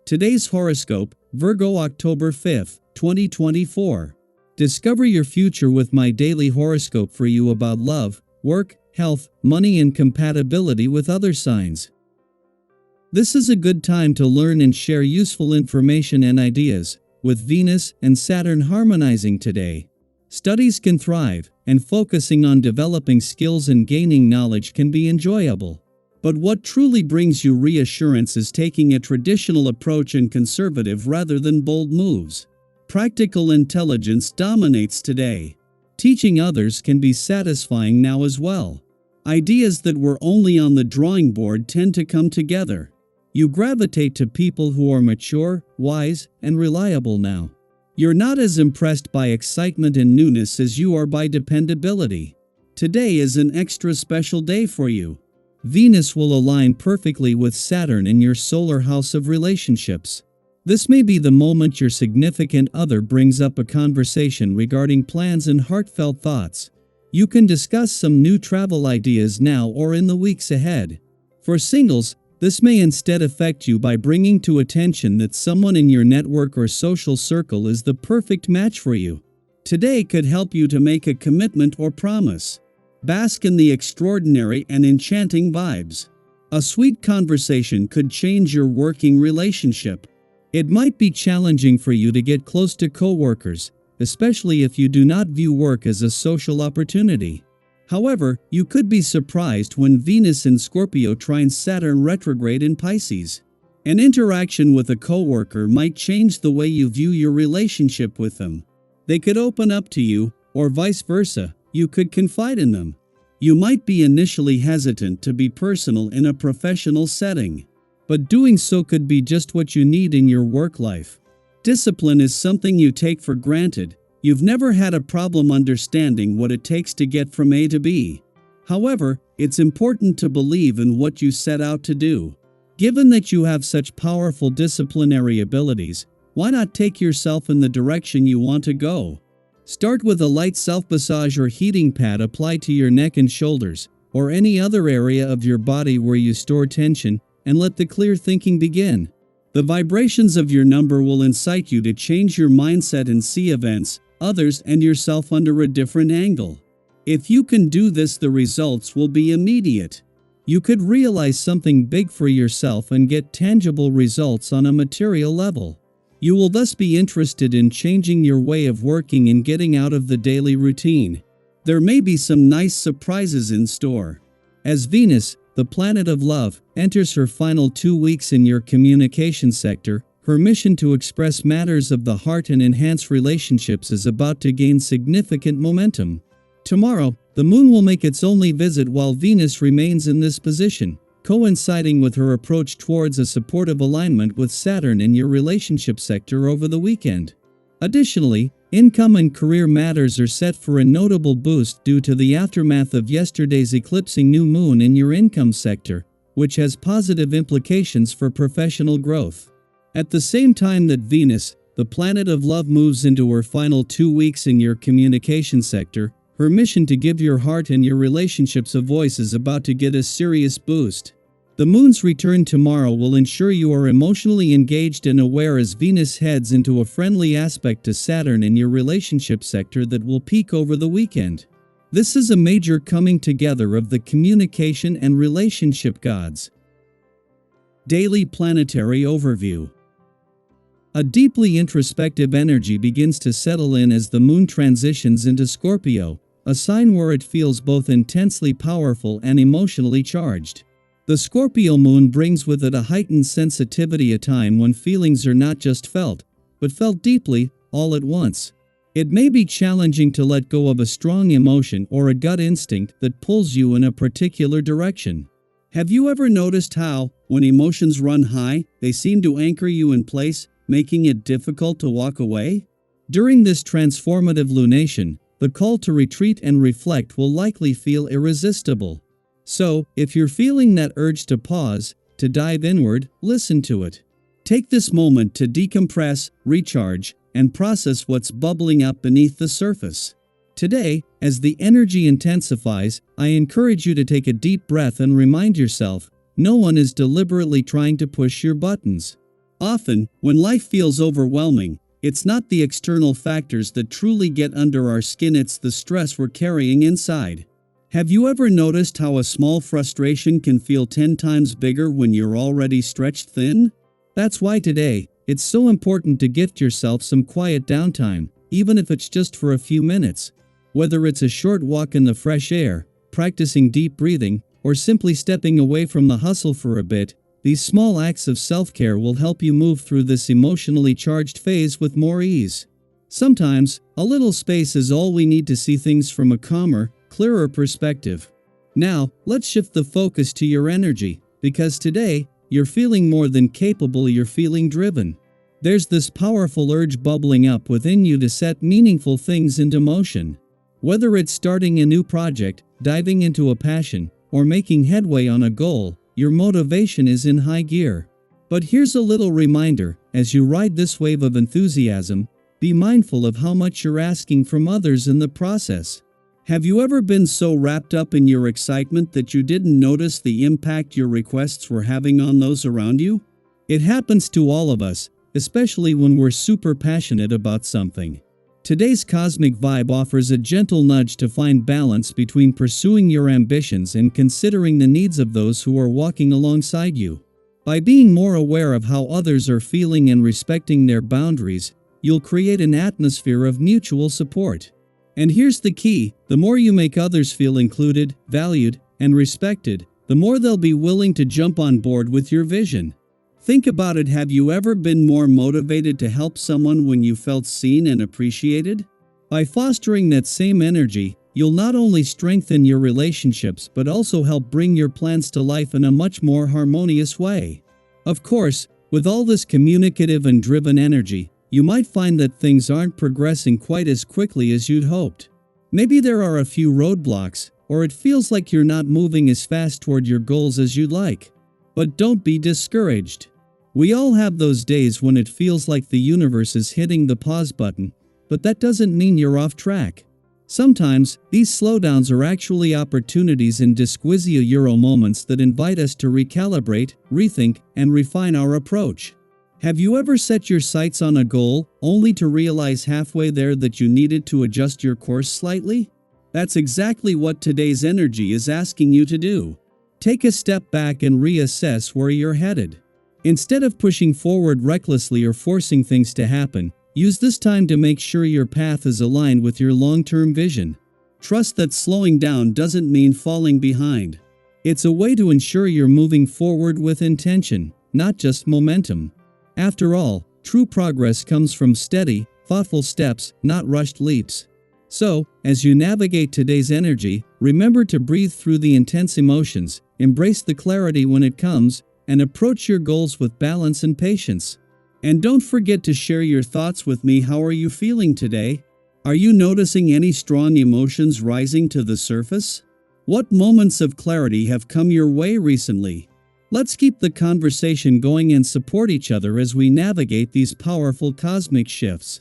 Today's horoscope, Virgo October 5th, 2024. Discover your future with my daily horoscope for you about love, work, health, money and compatibility with other signs. This is a good time to learn and share useful information and ideas, with Venus and Saturn harmonizing today. Studies can thrive, and focusing on developing skills and gaining knowledge can be enjoyable. But what truly brings you reassurance is taking a traditional approach and conservative rather than bold moves. Practical intelligence dominates today. Teaching others can be satisfying now as well. Ideas that were only on the drawing board tend to come together. You gravitate to people who are mature, wise, and reliable now. You're not as impressed by excitement and newness as you are by dependability. Today is an extra special day for you. Venus will align perfectly with Saturn in your solar house of relationships. This may be the moment your significant other brings up a conversation regarding plans and heartfelt thoughts. You can discuss some new travel ideas now or in the weeks ahead. For singles, this may instead affect you by bringing to attention that someone in your network or social circle is the perfect match for you. Today could help you to make a commitment or promise. Bask in the extraordinary and enchanting vibes. A sweet conversation could change your working relationship. It might be challenging for you to get close to coworkers, especially if you do not view work as a social opportunity. However, you could be surprised when Venus in Scorpio trines Saturn retrograde in Pisces. An interaction with a coworker might change the way you view your relationship with them. They could open up to you, or vice versa. You could confide in them. You might be initially hesitant to be personal in a professional setting, but doing so could be just what you need in your work life. Discipline is something you take for granted. You've never had a problem understanding what it takes to get from A to B. However, it's important to believe in what you set out to do. Given that you have such powerful disciplinary abilities, why not take yourself in the direction you want to go? Start with a light self-massage or heating pad applied to your neck and shoulders, or any other area of your body where you store tension, and let the clear thinking begin. The vibrations of your number will incite you to change your mindset and see events, others, and yourself under a different angle. If you can do this, the results will be immediate. You could realize something big for yourself and get tangible results on a material level. You will thus be interested in changing your way of working and getting out of the daily routine. There may be some nice surprises in store. As Venus, the planet of love, enters her final 2 weeks in your communication sector, her mission to express matters of the heart and enhance relationships is about to gain significant momentum. Tomorrow, the moon will make its only visit while Venus remains in this position, coinciding with her approach towards a supportive alignment with Saturn in your relationship sector over the weekend. Additionally, income and career matters are set for a notable boost due to the aftermath of yesterday's eclipsing new moon in your income sector, which has positive implications for professional growth. At the same time that Venus, the planet of love, moves into her final 2 weeks in your communication sector, her mission to give your heart and your relationships a voice is about to get a serious boost. The moon's return tomorrow will ensure you are emotionally engaged and aware as Venus heads into a friendly aspect to Saturn in your relationship sector that will peak over the weekend. This is a major coming together of the communication and relationship gods. Daily Planetary Overview. A deeply introspective energy begins to settle in as the moon transitions into Scorpio, a sign where it feels both intensely powerful and emotionally charged. The Scorpio moon brings with it a heightened sensitivity, a time when feelings are not just felt, but felt deeply, all at once. It may be challenging to let go of a strong emotion or a gut instinct that pulls you in a particular direction. Have you ever noticed how, when emotions run high, they seem to anchor you in place, making it difficult to walk away? During this transformative lunation, the call to retreat and reflect will likely feel irresistible. So, if you're feeling that urge to pause, to dive inward, listen to it. Take this moment to decompress, recharge, and process what's bubbling up beneath the surface. Today, as the energy intensifies, I encourage you to take a deep breath and remind yourself, no one is deliberately trying to push your buttons. Often, when life feels overwhelming, it's not the external factors that truly get under our skin, it's the stress we're carrying inside. Have you ever noticed how a small frustration can feel 10 times bigger when you're already stretched thin? That's why today, it's so important to gift yourself some quiet downtime, even if it's just for a few minutes. Whether it's a short walk in the fresh air, practicing deep breathing, or simply stepping away from the hustle for a bit, these small acts of self-care will help you move through this emotionally charged phase with more ease. Sometimes, a little space is all we need to see things from a calmer, clearer perspective. Now, let's shift the focus to your energy, because today, you're feeling more than capable, you're feeling driven. There's this powerful urge bubbling up within you to set meaningful things into motion. Whether it's starting a new project, diving into a passion, or making headway on a goal, your motivation is in high gear. But here's a little reminder: as you ride this wave of enthusiasm, be mindful of how much you're asking from others in the process. Have you ever been so wrapped up in your excitement that you didn't notice the impact your requests were having on those around you? It happens to all of us, especially when we're super passionate about something. Today's cosmic vibe offers a gentle nudge to find balance between pursuing your ambitions and considering the needs of those who are walking alongside you. By being more aware of how others are feeling and respecting their boundaries, you'll create an atmosphere of mutual support. And here's the key: the more you make others feel included, valued, and respected, the more they'll be willing to jump on board with your vision. Think about it: have you ever been more motivated to help someone when you felt seen and appreciated? By fostering that same energy, you'll not only strengthen your relationships but also help bring your plans to life in a much more harmonious way. Of course, with all this communicative and driven energy, you might find that things aren't progressing quite as quickly as you'd hoped. Maybe there are a few roadblocks, or it feels like you're not moving as fast toward your goals as you'd like. But don't be discouraged. We all have those days when it feels like the universe is hitting the pause button, but that doesn't mean you're off track. Sometimes, these slowdowns are actually opportunities in disquisia euro moments that invite us to recalibrate, rethink, and refine our approach. Have you ever set your sights on a goal, only to realize halfway there that you needed to adjust your course slightly? That's exactly what today's energy is asking you to do. Take a step back and reassess where you're headed. Instead of pushing forward recklessly or forcing things to happen, use this time to make sure your path is aligned with your long-term vision. Trust that slowing down doesn't mean falling behind. It's a way to ensure you're moving forward with intention, not just momentum. After all, true progress comes from steady, thoughtful steps, not rushed leaps. So, as you navigate today's energy, remember to breathe through the intense emotions, embrace the clarity when it comes, and approach your goals with balance and patience. And don't forget to share your thoughts with me. How are you feeling today? Are you noticing any strong emotions rising to the surface? What moments of clarity have come your way recently? Let's keep the conversation going and support each other as we navigate these powerful cosmic shifts.